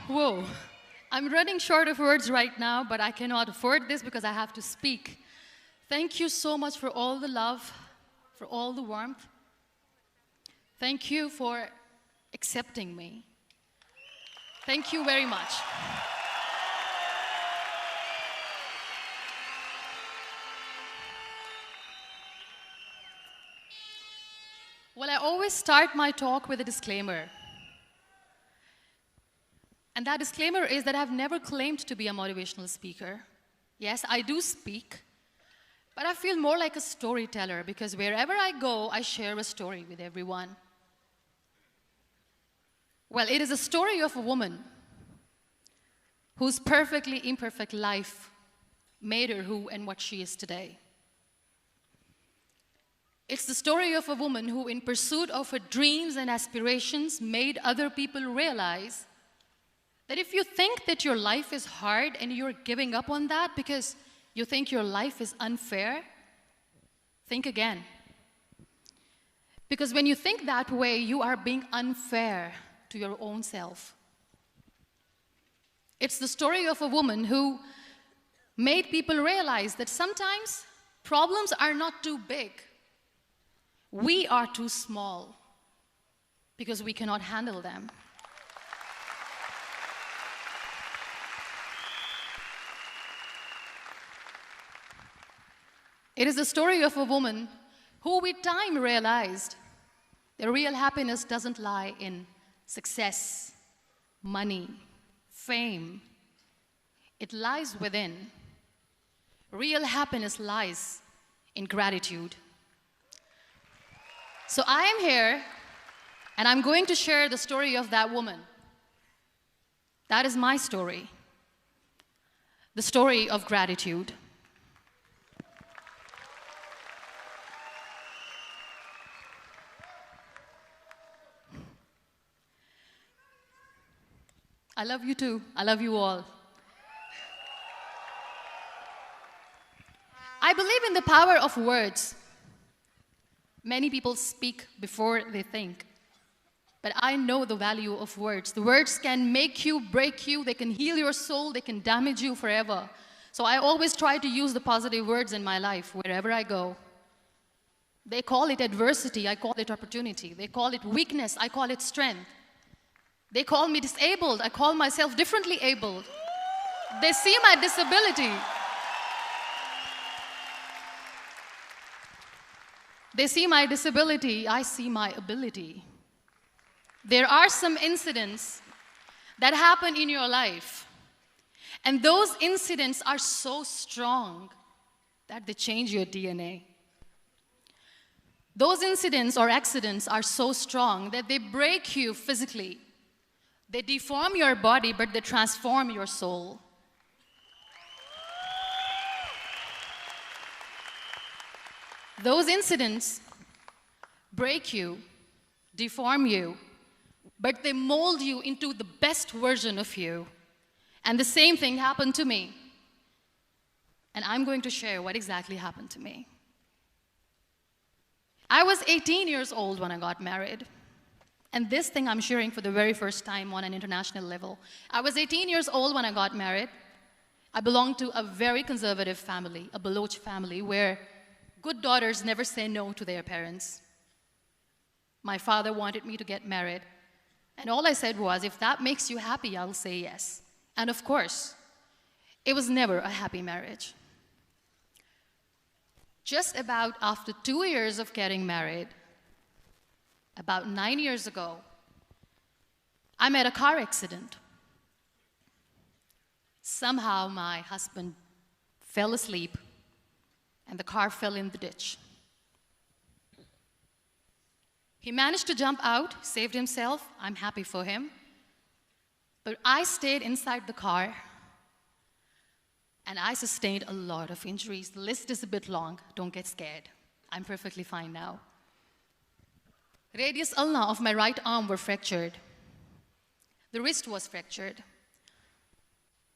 Whoa. I'm running short of words right now, but I cannot afford this because I have to speak. Thank you so much for all the love, for all the warmth. Thank you for accepting me. Thank you very much. Well, I always start my talk with a disclaimer. And that disclaimer is that I've never claimed to be a motivational speaker. Yes, I do speak, but I feel more like a storyteller because wherever I go, I share a story with everyone. Well, it is a story of a woman whose perfectly imperfect life made her who and what she is today. It's the story of a woman who, in pursuit of her dreams and aspirations, made other people realize that if you think that your life is hard and you're giving up on that because you think your life is unfair, think again. Because when you think that way, you are being unfair to your own self. It's the story of a woman who made people realize that sometimes problems are not too big. We are too small because we cannot handle them. It is the story of a woman who with time realized that real happiness doesn't lie in success, money, fame. It lies within. Real happiness lies in gratitude. So I am here, and I'm going to share the story of that woman. That is my story. The story of gratitude. I love you too. I love you all. I believe in the power of words. Many people speak before they think. But I know the value of words. The words can make you, break you, they can heal your soul, they can damage you forever. So I always try to use the positive words in my life wherever I go. They call it adversity, I call it opportunity. They call it weakness, I call it strength. They call me disabled, I call myself differently abled. They see my disability. They see my disability, I see my ability. There are some incidents that happen in your life, and those incidents are so strong that they change your DNA. Those incidents or accidents are so strong that they break you physically. They deform your body, but they transform your soul. Those incidents break you, deform you, but they mold you into the best version of you. And the same thing happened to me. And I'm going to share what exactly happened to me. I was 18 years old when I got married. And this thing I'm sharing for the very first time on an international level. I was 18 years old when I got married. I belonged to a very conservative family, a Baloch family, where good daughters never say no to their parents. My father wanted me to get married. And all I said was, if that makes you happy, I'll say yes. And of course, it was never a happy marriage. Just about after 2 years of getting married, about 9 years ago, I met a car accident. Somehow my husband fell asleep and the car fell in the ditch. He managed to jump out, saved himself. I'm happy for him. But I stayed inside the car and I sustained a lot of injuries. The list is a bit long. Don't get scared. I'm perfectly fine now. Radius ulna of my right arm were fractured. The wrist was fractured.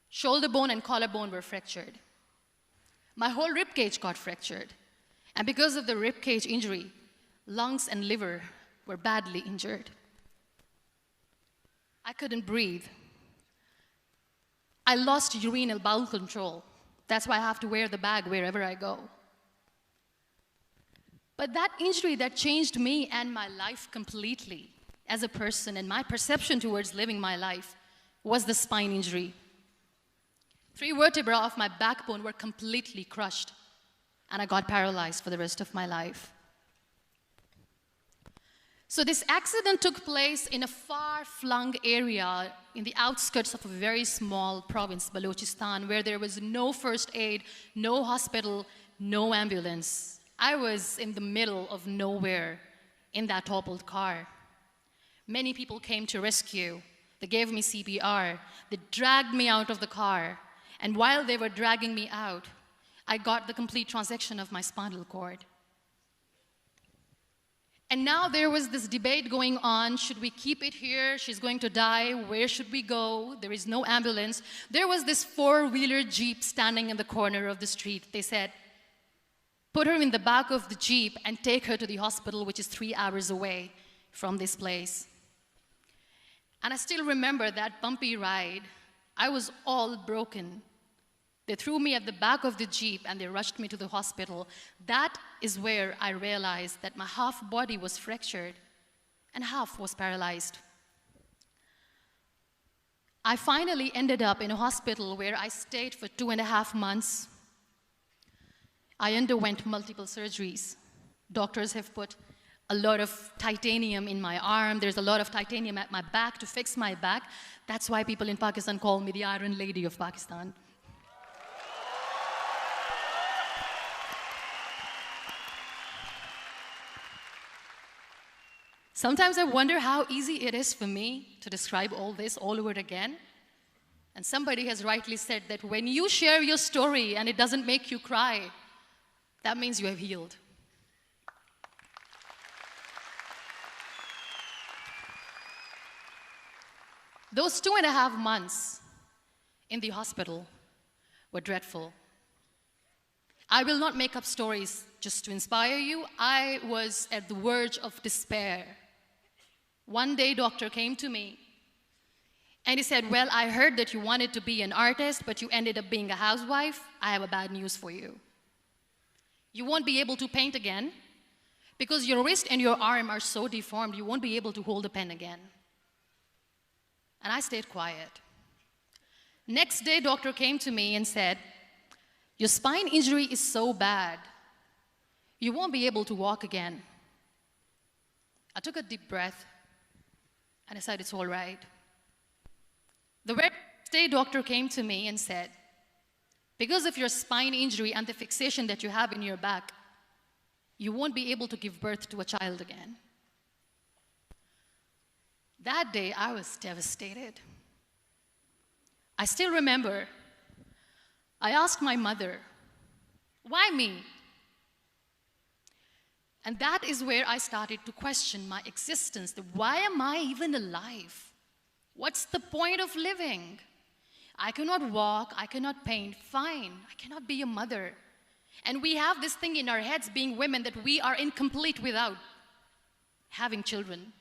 Shoulder bone and collarbone were fractured. My whole rib cage got fractured. And because of the rib cage injury, lungs and liver were badly injured. I couldn't breathe. I lost urinary bowel control. That's why I have to wear the bag wherever I go. But that injury that changed me and my life completely as a person and my perception towards living my life was the spine injury. 3 vertebrae of my backbone were completely crushed, and I got paralyzed for the rest of my life. So this accident took place in a far-flung area in the outskirts of a very small province, Balochistan, where there was no first aid, no hospital, no ambulance. I was in the middle of nowhere in that toppled car. Many people came to rescue. They gave me CPR. They dragged me out of the car. And while they were dragging me out, I got the complete transection of my spinal cord. And now there was this debate going on. Should we keep it here? She's going to die. Where should we go? There is no ambulance. There was this 4-wheeler Jeep standing in the corner of the street. They said, put her in the back of the Jeep and take her to the hospital, which is 3 hours away from this place. And I still remember that bumpy ride. I was all broken. They threw me at the back of the Jeep and they rushed me to the hospital. That is where I realized that my half body was fractured and half was paralyzed. I finally ended up in a hospital where I stayed for 2.5 months. I underwent multiple surgeries. Doctors have put a lot of titanium in my arm. There's a lot of titanium at my back to fix my back. That's why people in Pakistan call me the Iron Lady of Pakistan. Sometimes I wonder how easy it is for me to describe all this all over again. And somebody has rightly said that when you share your story and it doesn't make you cry, that means you have healed. Those 2.5 months in the hospital were dreadful. I will not make up stories just to inspire you. I was at the verge of despair. One day, doctor came to me and he said, well, I heard that you wanted to be an artist, but you ended up being a housewife. I have a bad news for you. You won't be able to paint again because your wrist and your arm are so deformed, you won't be able to hold a pen again. And I stayed quiet. Next day, doctor came to me and said, your spine injury is so bad, you won't be able to walk again. I took a deep breath and I said, it's all right. The very next day, doctor came to me and said, because of your spine injury and the fixation that you have in your back, you won't be able to give birth to a child again. That day, I was devastated. I still remember, I asked my mother, why me? And that is where I started to question my existence. Why am I even alive? What's the point of living? I cannot walk, I cannot paint, fine. I cannot be a mother. And we have this thing in our heads, being women, that we are incomplete without having children.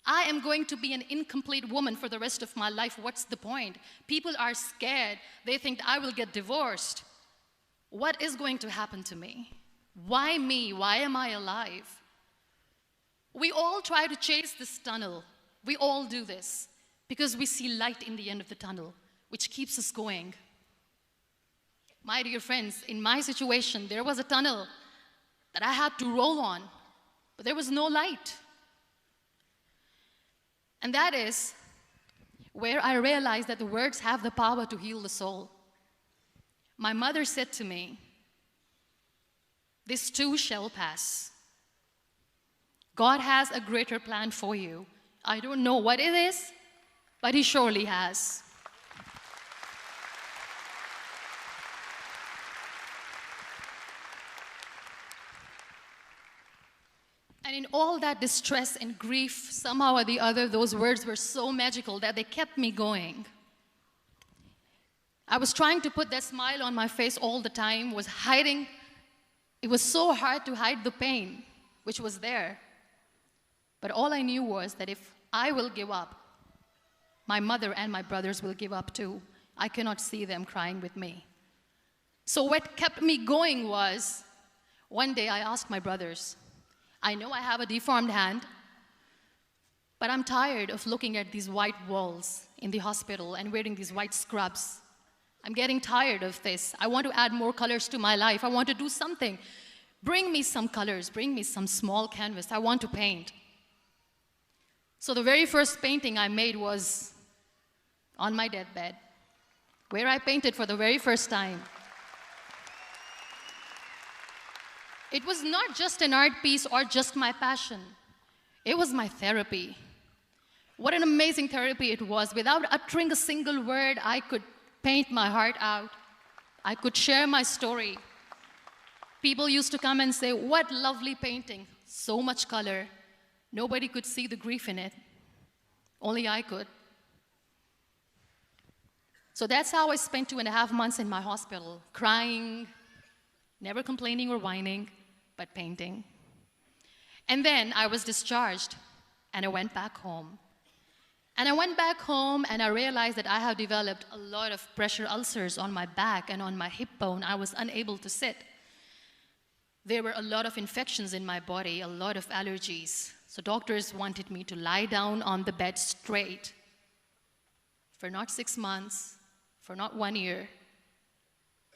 I am going to be an incomplete woman for the rest of my life. What's the point? People are scared. They think I will get divorced. What is going to happen to me? Why me? Why am I alive? We all try to chase this tunnel. We all do this because we see light in the end of the tunnel, which keeps us going. My dear friends, in my situation, there was a tunnel that I had to roll on, but there was no light. And that is where I realized that the words have the power to heal the soul. My mother said to me, this too shall pass. God has a greater plan for you. I don't know what it is, but He surely has. And in all that distress and grief, somehow or the other, those words were so magical that they kept me going. I was trying to put that smile on my face all the time, was hiding. It was so hard to hide the pain, which was there. But all I knew was that if I will give up, my mother and my brothers will give up too. I cannot see them crying with me. So what kept me going was, one day I asked my brothers, I know I have a deformed hand, but I'm tired of looking at these white walls in the hospital and wearing these white scrubs. I'm getting tired of this. I want to add more colors to my life. I want to do something. Bring me some colors. Bring me some small canvas. I want to paint. So the very first painting I made was on my deathbed, where I painted for the very first time. It was not just an art piece or just my passion. It was my therapy. What an amazing therapy it was. Without uttering a single word, I could paint my heart out. I could share my story. People used to come and say, what lovely painting, so much color. Nobody could see the grief in it. Only I could. So that's how I spent 2.5 months in my hospital, crying, never complaining or whining, but painting. And then I was discharged, and I went back home. And I went back home, and I realized that I have developed a lot of pressure ulcers on my back and on my hip bone. I was unable to sit. There were a lot of infections in my body, a lot of allergies. So doctors wanted me to lie down on the bed straight for not 6 months, for not 1 year,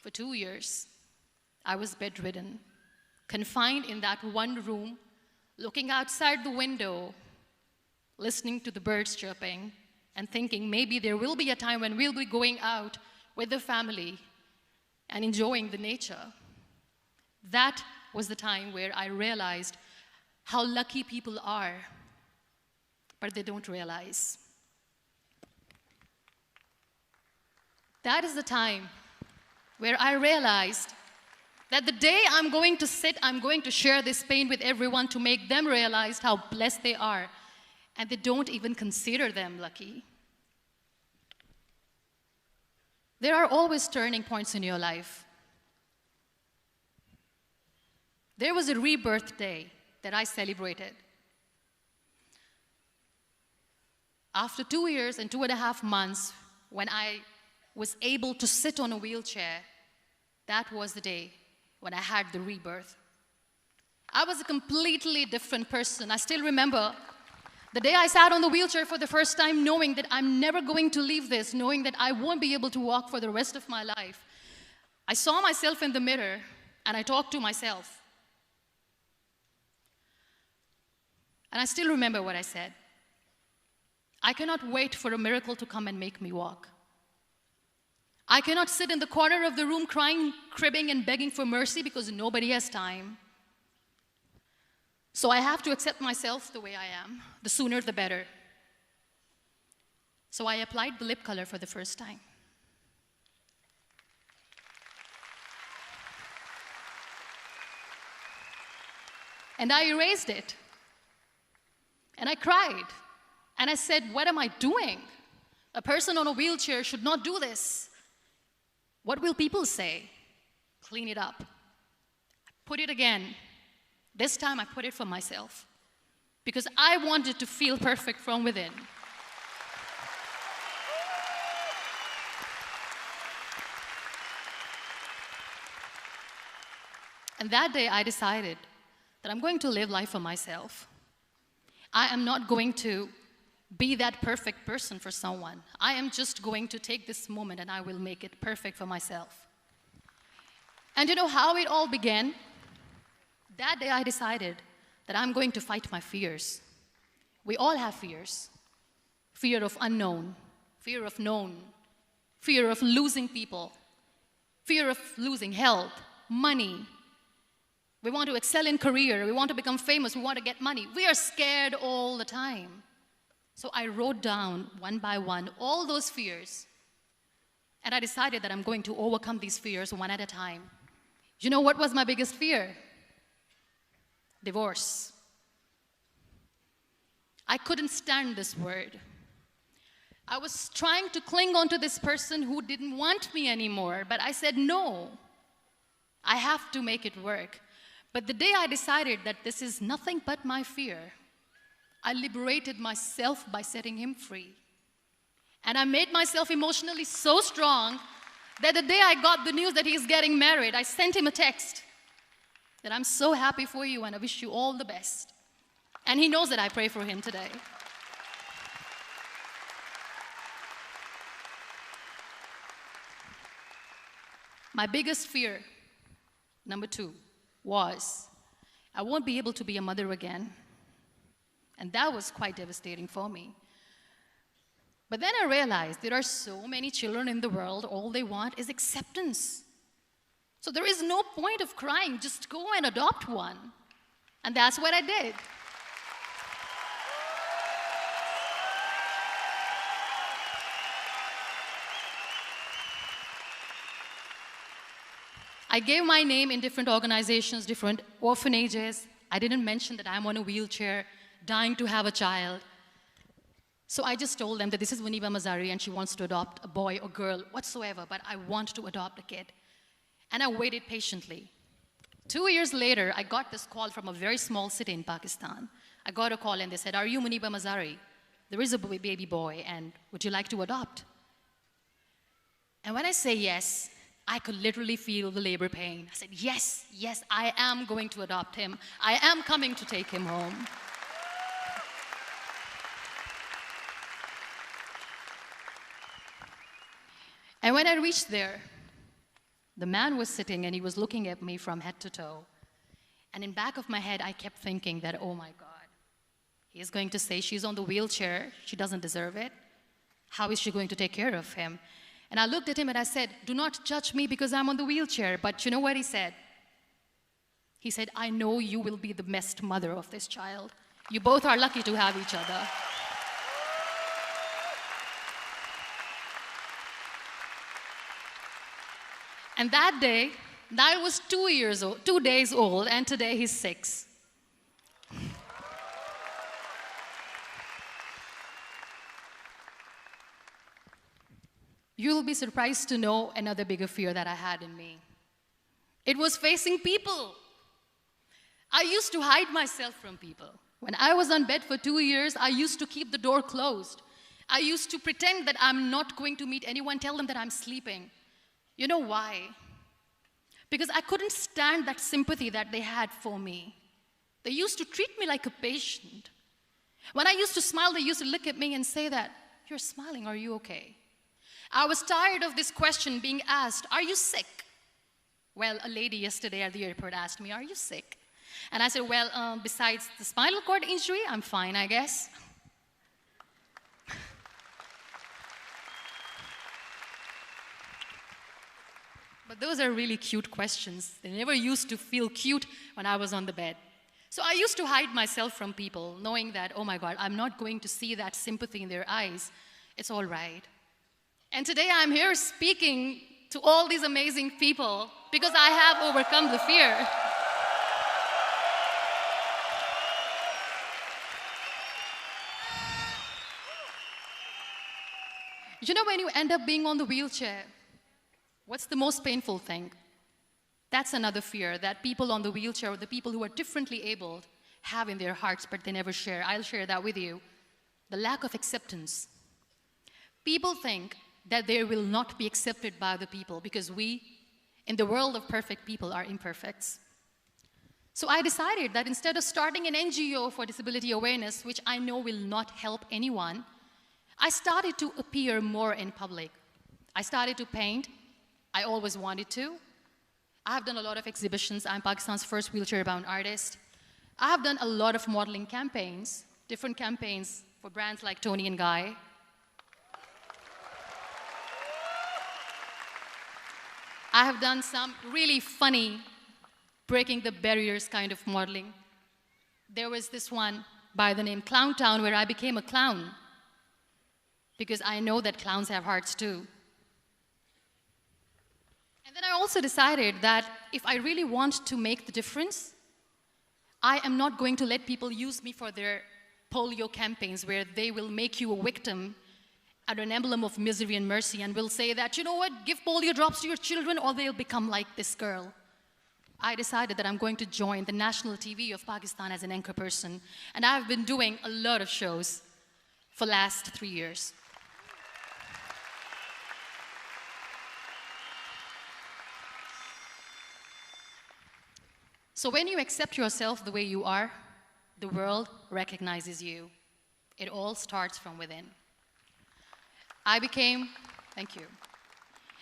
for 2 years. I was bedridden, confined in that one room, looking outside the window, listening to the birds chirping, and thinking maybe there will be a time when we'll be going out with the family and enjoying the nature. That was the time where I realized how lucky people are, but they don't realize. That is the time where I realized that the day I'm going to sit, I'm going to share this pain with everyone to make them realize how blessed they are, and they don't even consider them lucky. There are always turning points in your life. There was a rebirth day that I celebrated. After 2 years and 2.5 months, when I was able to sit on a wheelchair, that was the day when I had the rebirth. I was a completely different person. I still remember the day I sat on the wheelchair for the first time, knowing that I'm never going to leave this, knowing that I won't be able to walk for the rest of my life. I saw myself in the mirror, and I talked to myself. And I still remember what I said. I cannot wait for a miracle to come and make me walk. I cannot sit in the corner of the room crying, cribbing, and begging for mercy because nobody has time. So I have to accept myself the way I am. The sooner, the better. So I applied the lip color for the first time. And I erased it. And I cried. And I said, what am I doing? A person on a wheelchair should not do this. What will people say? Clean it up. Put it again. This time I put it for myself. Because I wanted to feel perfect from within. And that day I decided that I'm going to live life for myself. I am not going to be that perfect person for someone. I am just going to take this moment and I will make it perfect for myself. And you know how it all began? That day I decided that I'm going to fight my fears. We all have fears. Fear of unknown, fear of known, fear of losing people, fear of losing health, money. We want to excel in career, we want to become famous, we want to get money. We are scared all the time. So I wrote down one by one all those fears. And I decided that I'm going to overcome these fears one at a time. You know what was my biggest fear? Divorce. I couldn't stand this word. I was trying to cling on to this person who didn't want me anymore, but I said no. I have to make it work. But the day I decided that this is nothing but my fear, I liberated myself by setting him free. And I made myself emotionally so strong that the day I got the news that he's getting married, I sent him a text that I'm so happy for you and I wish you all the best. And he knows that I pray for him today. My biggest fear, number 2, was I won't be able to be a mother again. And that was quite devastating for me. But then I realized there are so many children in the world, all they want is acceptance. So there is no point of crying, just go and adopt one. And that's what I did. I gave my name in different organizations, different orphanages. I didn't mention that I'm on a wheelchair, dying to have a child. So I just told them that this is Muneeba Mazari and she wants to adopt a boy or girl, whatsoever, but I want to adopt a kid. And I waited patiently. 2 years later, I got this call from a very small city in Pakistan. I got a call and they said, "Are you Muneeba Mazari? There is a baby boy and would you like to adopt?" And when I say yes, I could literally feel the labor pain. I said, yes, yes, I am going to adopt him. I am coming to take him home. And when I reached there, the man was sitting and he was looking at me from head to toe. And in back of my head, I kept thinking that, oh my God, he is going to say she's on the wheelchair, she doesn't deserve it. How is she going to take care of him? And I looked at him and I said, "Do not judge me because I'm on the wheelchair." But you know what he said? He said, "I know you will be the best mother of this child. You both are lucky to have each other." And that day, I was 2 days old, and today he's 6. You'll be surprised to know another bigger fear that I had in me. It was facing people. I used to hide myself from people. When I was on bed for 2 years, I used to keep the door closed. I used to pretend that I'm not going to meet anyone, tell them that I'm sleeping. You know why? Because I couldn't stand that sympathy that they had for me. They used to treat me like a patient. When I used to smile, they used to look at me and say that, "You're smiling, are you okay?" I was tired of this question being asked, "Are you sick?" Well, a lady yesterday at the airport asked me, "Are you sick?" And I said, "Well, besides the spinal cord injury, I'm fine, I guess." But those are really cute questions. They never used to feel cute when I was on the bed. So I used to hide myself from people, knowing that, oh my God, I'm not going to see that sympathy in their eyes. It's all right. And today I'm here speaking to all these amazing people because I have overcome the fear. You know, when you end up being on the wheelchair, what's the most painful thing? That's another fear that people on the wheelchair or the people who are differently abled have in their hearts, but they never share. I'll share that with you. The lack of acceptance. People think that they will not be accepted by the people because we, in the world of perfect people, are imperfects. So I decided that instead of starting an NGO for disability awareness, which I know will not help anyone, I started to appear more in public. I started to paint. I always wanted to. I have done a lot of exhibitions. I'm Pakistan's first wheelchair-bound artist. I have done a lot of modeling campaigns, different campaigns for brands like Tony and Guy. I have done some really funny, breaking the barriers kind of modeling. There was this one by the name Clown Town where I became a clown because I know that clowns have hearts too. And then I also decided that if I really want to make the difference, I am not going to let people use me for their polio campaigns where they will make you a victim and an emblem of misery and mercy and will say that, you know what, give polio drops to your children or they'll become like this girl. I decided that I'm going to join the national TV of Pakistan as an anchor person. And I've been doing a lot of shows for the last 3 years. So when you accept yourself the way you are, the world recognizes you. It all starts from within. Thank you.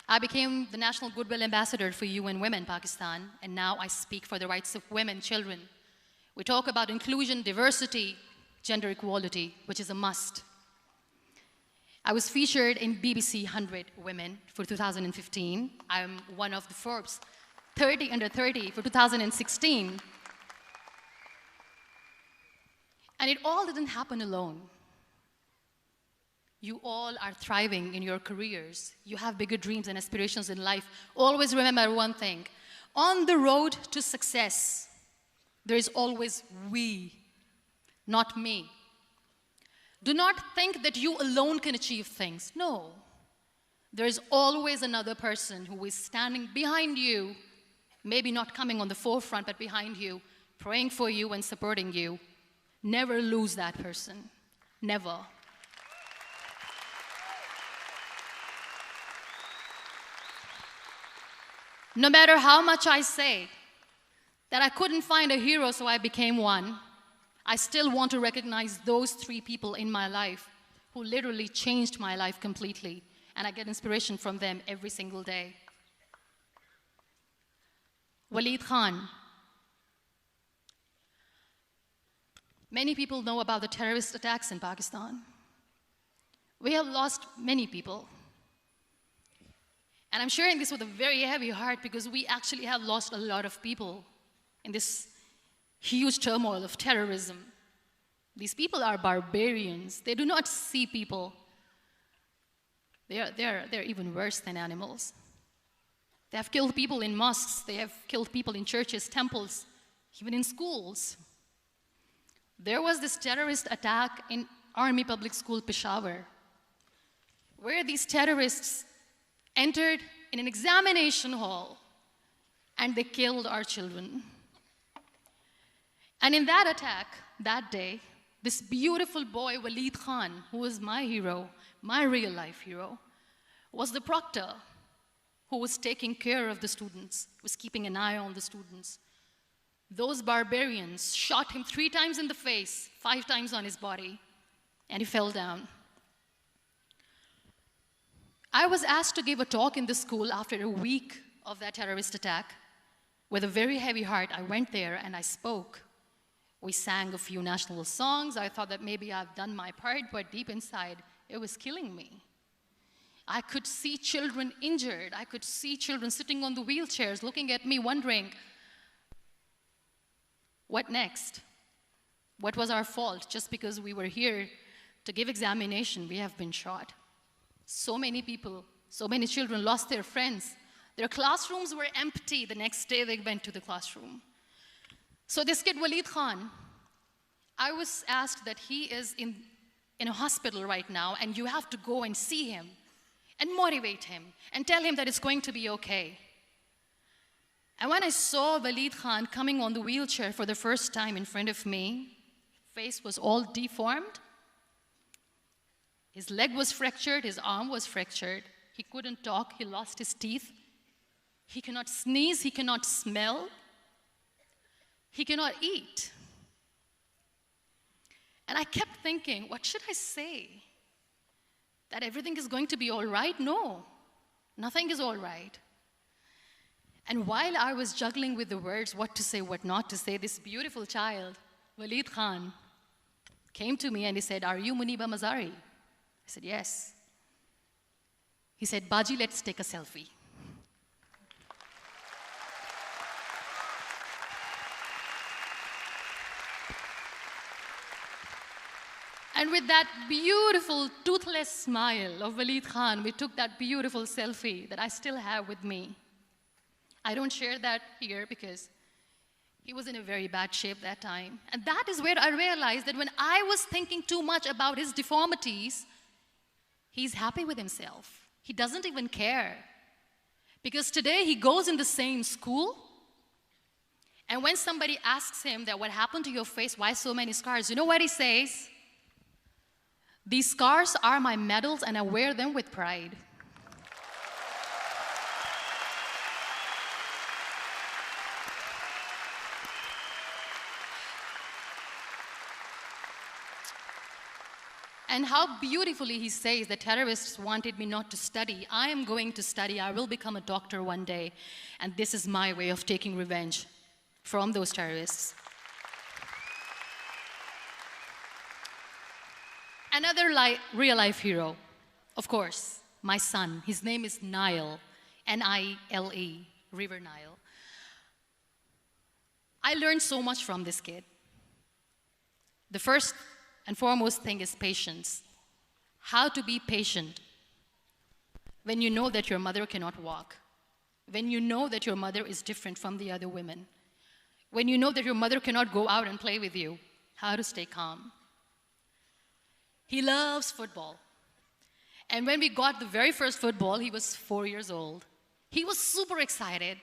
I became the National Goodwill Ambassador for UN Women Pakistan, and now I speak for the rights of women, children. We talk about inclusion, diversity, gender equality, which is a must. I was featured in BBC 100 Women for 2015. I'm one of the Forbes 30 under 30 for 2016. And it all didn't happen alone. You all are thriving in your careers. You have bigger dreams and aspirations in life. Always remember one thing. On the road to success, there is always we, not me. Do not think that you alone can achieve things. No. There is always another person who is standing behind you, maybe not coming on the forefront, but behind you, praying for you and supporting you. Never lose that person. Never. No matter how much I say that I couldn't find a hero, so I became one, I still want to recognize those 3 people in my life who literally changed my life completely, and I get inspiration from them every single day. Waleed Khan. Many people know about the terrorist attacks in Pakistan. We have lost many people. And I'm sharing this with a very heavy heart because we actually have lost a lot of people in this huge turmoil of terrorism. These people are barbarians. They do not see people. They're even worse than animals. They have killed people in mosques. They have killed people in churches, temples, even in schools. There was this terrorist attack in Army Public School, Peshawar, where these terrorists entered in an examination hall and they killed our children. And in that attack, that day, this beautiful boy, Waleed Khan, who was my hero, my real life hero, was the proctor who was taking care of the students, was keeping an eye on the students. Those barbarians shot him 3 times in the face, 5 times on his body, and he fell down. I was asked to give a talk in the school after a week of that terrorist attack. With a very heavy heart, I went there and I spoke. We sang a few national songs. I thought that maybe I've done my part, but deep inside, it was killing me. I could see children injured. I could see children sitting on the wheelchairs, looking at me, wondering, what next? What was our fault? Just because we were here to give examination, we have been shot. So many people, so many children lost their friends. Their classrooms were empty. The next day they went to the classroom. So this kid, Waleed Khan, I was asked that he is in a hospital right now, and you have to go and see him and motivate him and tell him that it's going to be okay. And when I saw Waleed Khan coming on the wheelchair for the first time in front of me, face was all deformed. His leg was fractured, his arm was fractured. He couldn't talk, he lost his teeth. He cannot sneeze, he cannot smell. He cannot eat. And I kept thinking, what should I say? That everything is going to be all right? No, nothing is all right. And while I was juggling with the words, what to say, what not to say, this beautiful child, Waleed Khan, came to me and he said, "Are you Muneeba Mazari?" I said, "Yes." He said, "Baji, let's take a selfie." And with that beautiful, toothless smile of Waleed Khan, we took that beautiful selfie that I still have with me. I don't share that here because he was in a very bad shape that time. And that is where I realized that when I was thinking too much about his deformities, he's happy with himself. He doesn't even care. Because today he goes in the same school, and when somebody asks him that what happened to your face, why so many scars, you know what he says? "These scars are my medals and I wear them with pride." And how beautifully he says the terrorists wanted me not to study. I am going to study. I will become a doctor one day. And this is my way of taking revenge from those terrorists. Another real-life hero, of course, my son. His name is Nile, N-I-L-E, River Nile. I learned so much from this kid. The first and foremost thing is patience. How to be patient when you know that your mother cannot walk, when you know that your mother is different from the other women, when you know that your mother cannot go out and play with you, how to stay calm. He loves football. And when we got the very first football, he was 4 years old. He was super excited.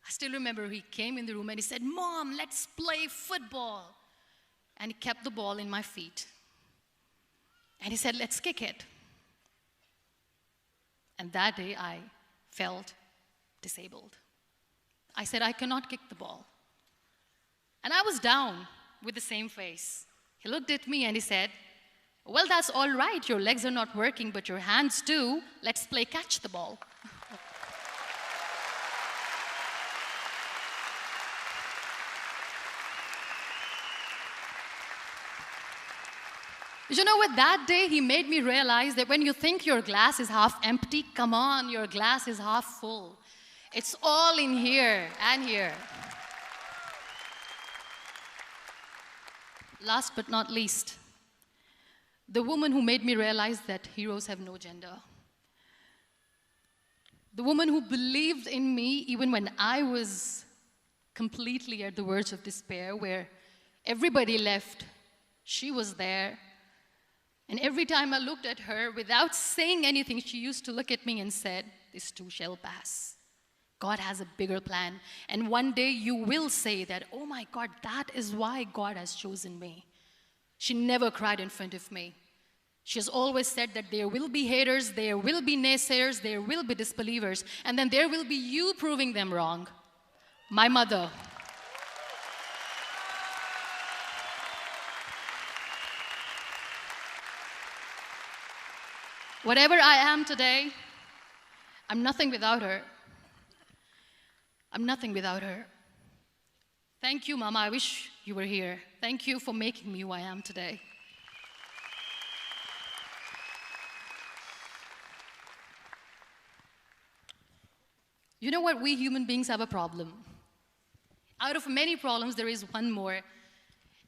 I still remember he came in the room and he said, "Mom, let's play football." And he kept the ball in my feet. And he said, "Let's kick it." And that day I felt disabled. I said, "I cannot kick the ball." And I was down with the same face. He looked at me and he said, "Well, that's all right. Your legs are not working, but your hands do. Let's play catch the ball." You know what? That day he made me realize that when you think your glass is half empty, come on, your glass is half full. It's all in here and here. Last but not least, the woman who made me realize that heroes have no gender. The woman who believed in me even when I was completely at the verge of despair, where everybody left, she was there. And every time I looked at her, without saying anything, she used to look at me and said, "This too shall pass. God has a bigger plan. And one day you will say that, oh my God, that is why God has chosen me." She never cried in front of me. She has always said that there will be haters, there will be naysayers, there will be disbelievers, and then there will be you proving them wrong. My mother. Whatever I am today, I'm nothing without her. I'm nothing without her. Thank you, Mama. I wish you were here. Thank you for making me who I am today. You know what? We human beings have a problem. Out of many problems, there is one more,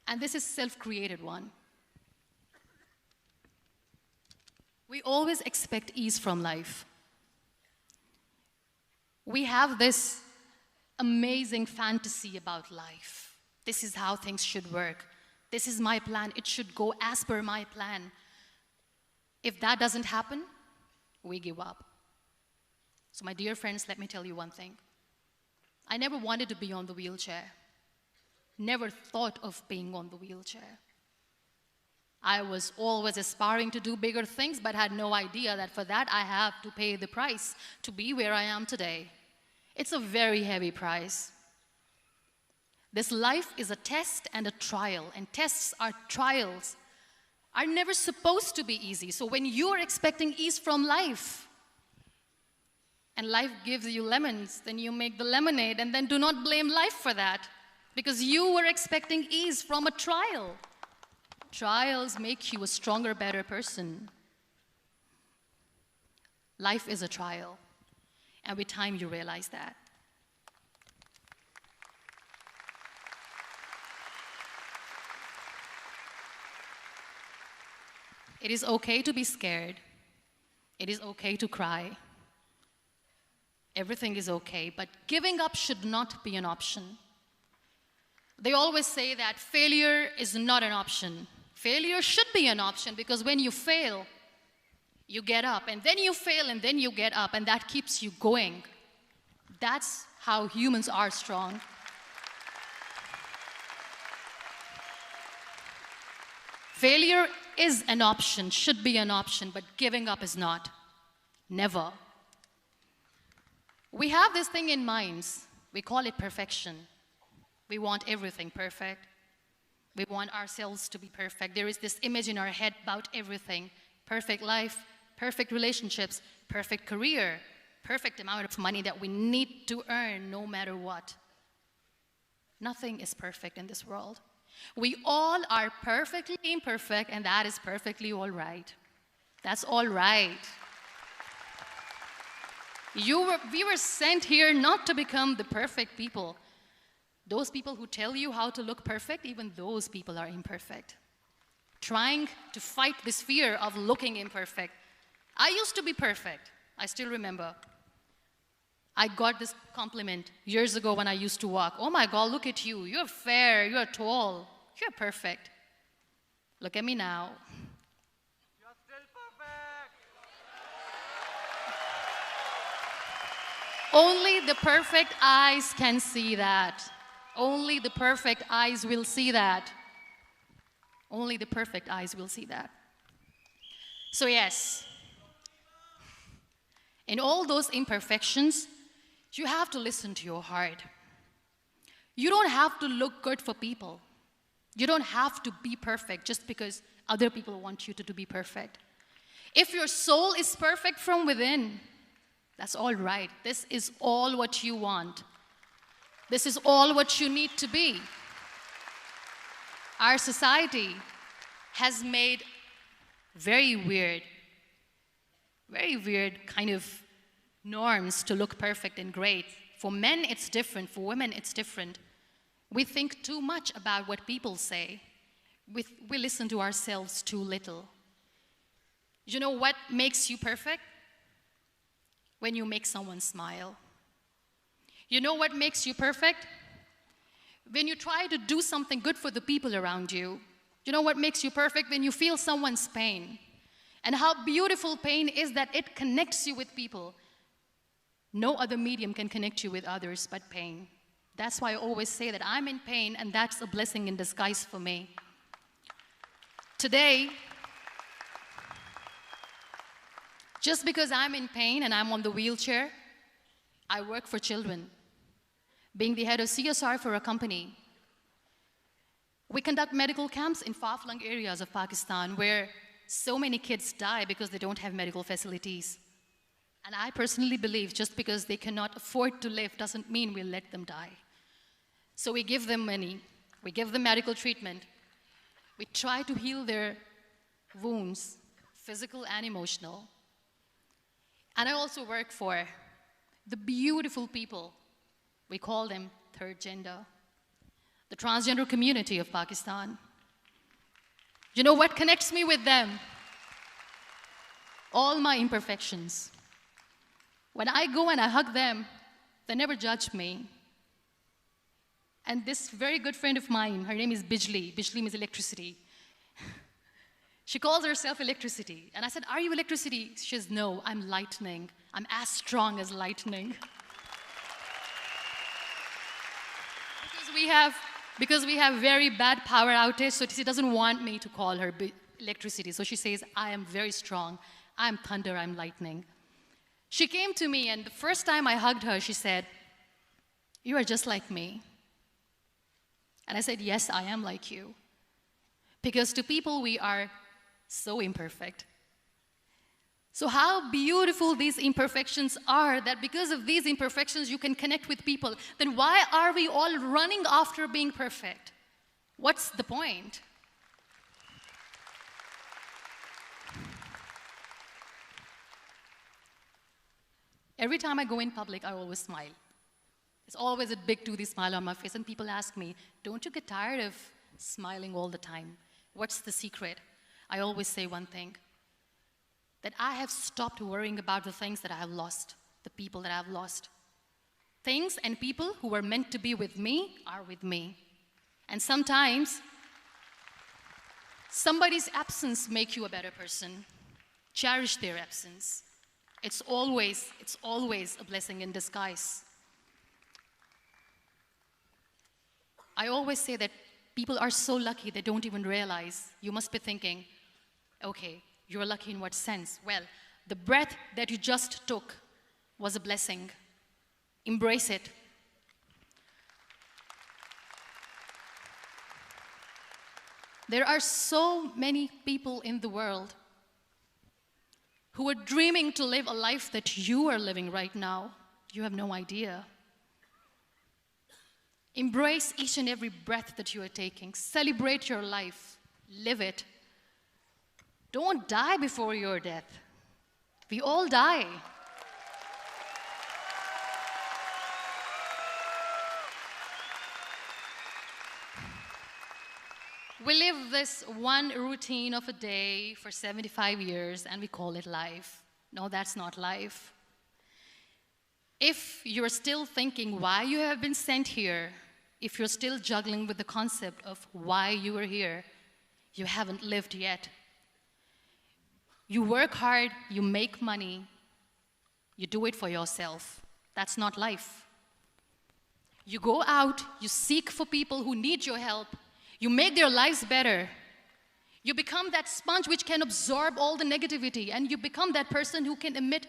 and this is a self-created one. We always expect ease from life. We have this amazing fantasy about life. This is how things should work. This is my plan. It should go as per my plan. If that doesn't happen, we give up. So my dear friends, let me tell you one thing. I never wanted to be on the wheelchair. Never thought of being on the wheelchair. I was always aspiring to do bigger things, but had no idea that for that I have to pay the price to be where I am today. It's a very heavy price. This life is a test and a trial, and tests are trials are never supposed to be easy. So when you are expecting ease from life, and life gives you lemons, then you make the lemonade, and then do not blame life for that, because you were expecting ease from a trial. Trials make you a stronger, better person. Life is a trial, and with time you realize that. It is okay to be scared. It is okay to cry. Everything is okay, but giving up should not be an option. They always say that failure is not an option. Failure should be an option, because when you fail, you get up, and then you fail, and then you get up, and that keeps you going. That's how humans are strong. Failure is an option, should be an option, but giving up is not. Never. We have this thing in minds. We call it perfection. We want everything perfect. We want ourselves to be perfect. There is this image in our head about everything. Perfect life, perfect relationships, perfect career, perfect amount of money that we need to earn no matter what. Nothing is perfect in this world. We all are perfectly imperfect, and that is perfectly all right. That's all right. We were sent here not to become the perfect people. Those people who tell you how to look perfect, even those people are imperfect. Trying to fight this fear of looking imperfect. I used to be perfect. I still remember. I got this compliment years ago when I used to walk. Oh my God, look at you. You're fair, you're tall, you're perfect. Look at me now. You're still perfect. Only the perfect eyes can see that. Only the perfect eyes will see that. Only the perfect eyes will see that. So yes, in all those imperfections, you have to listen to your heart. You don't have to look good for people. You don't have to be perfect just because other people want you to be perfect. If your soul is perfect from within, that's all right. This is all what you want. This is all what you need to be. Our society has made very weird kind of norms to look perfect and great. For men, it's different. For women, it's different. We think too much about what people say. We listen to ourselves too little. You know what makes you perfect? When you make someone smile. You know what makes you perfect? When you try to do something good for the people around you. You know what makes you perfect? When you feel someone's pain. And how beautiful pain is that it connects you with people. No other medium can connect you with others but pain. That's why I always say that I'm in pain, and that's a blessing in disguise for me. Today, just because I'm in pain and I'm on the wheelchair, I work for children. Being the head of CSR for a company, we conduct medical camps in far-flung areas of Pakistan where so many kids die because they don't have medical facilities. And I personally believe just because they cannot afford to live doesn't mean we'll let them die. So we give them money, we give them medical treatment, we try to heal their wounds, physical and emotional. And I also work for the beautiful people, we call them third gender, the transgender community of Pakistan. You know what connects me with them? All my imperfections. When I go and I hug them, they never judge me. And this very good friend of mine, her name is Bijli. Bijli means electricity. She calls herself electricity. And I said, are you electricity? She says, no, I'm lightning. I'm as strong as lightning. Because we have very bad power outage, so she doesn't want me to call her electricity. So she says, I am very strong. I'm thunder, I'm lightning. She came to me, and the first time I hugged her, she said, you are just like me. And I said, yes, I am like you. Because to people, we are so imperfect. So how beautiful these imperfections are, that because of these imperfections, you can connect with people. Then why are we all running after being perfect? What's the point? Every time I go in public, I always smile. It's always a big toothy smile on my face, and people ask me, don't you get tired of smiling all the time? What's the secret? I always say one thing, that I have stopped worrying about the things that I have lost, the people that I have lost. Things and people who were meant to be with me are with me. And sometimes, somebody's absence makes you a better person. Cherish their absence. It's always a blessing in disguise. I always say that people are so lucky they don't even realize. You must be thinking, okay, you're lucky in what sense? Well, the breath that you just took was a blessing. Embrace it. There are so many people in the world who are dreaming to live a life that you are living right now. You have no idea. Embrace each and every breath that you are taking. Celebrate your life. Live it. Don't die before your death. We all die. We live this one routine of a day for 75 years and we call it life. No, that's not life. If you're still thinking why you have been sent here, if you're still juggling with the concept of why you are here, you haven't lived yet. You work hard, you make money, you do it for yourself. That's not life. You go out, you seek for people who need your help, you make their lives better. You become that sponge which can absorb all the negativity, and you become that person who can emit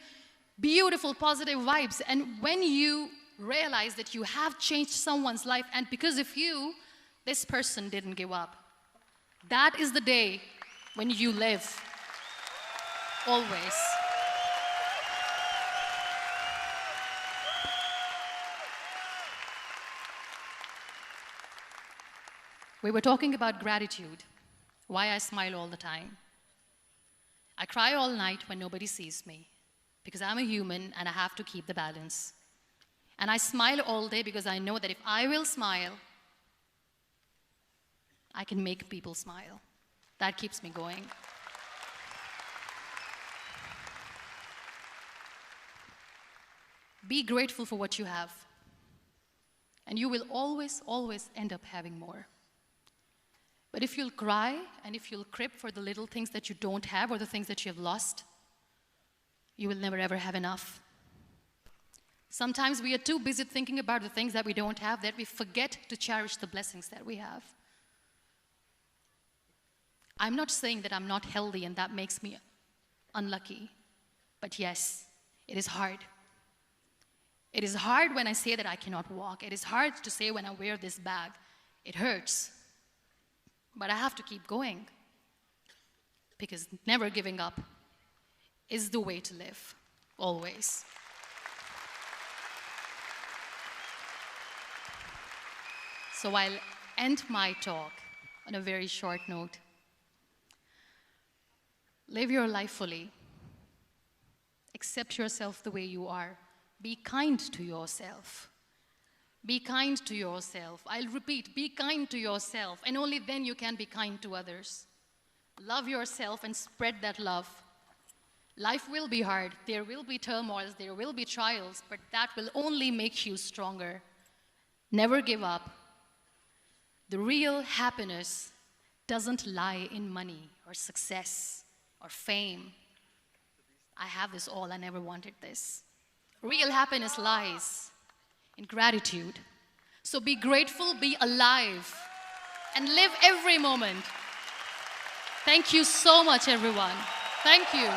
beautiful, positive vibes. And when you realize that you have changed someone's life, and because of you, this person didn't give up, that is the day when you live. Always. We were talking about gratitude, why I smile all the time. I cry all night when nobody sees me, because I'm a human and I have to keep the balance. And I smile all day because I know that if I will smile, I can make people smile. That keeps me going. Be grateful for what you have, and you will always, always end up having more. But if you'll cry and if you'll crib for the little things that you don't have or the things that you have lost, you will never ever have enough. Sometimes we are too busy thinking about the things that we don't have that we forget to cherish the blessings that we have. I'm not saying that I'm not healthy and that makes me unlucky, but yes, it is hard. It is hard when I say that I cannot walk. It is hard to say when I wear this bag. It hurts. But I have to keep going, because never giving up is the way to live, always. So I'll end my talk on a very short note. Live your life fully. Accept yourself the way you are. Be kind to yourself. Be kind to yourself. I'll repeat, be kind to yourself, and only then you can be kind to others. Love yourself and spread that love. Life will be hard. There will be turmoils, there will be trials, but that will only make you stronger. Never give up. The real happiness doesn't lie in money or success or fame. I have this all, I never wanted this. Real happiness lies in gratitude. So be grateful, be alive, and live every moment. Thank you so much, everyone. Thank you.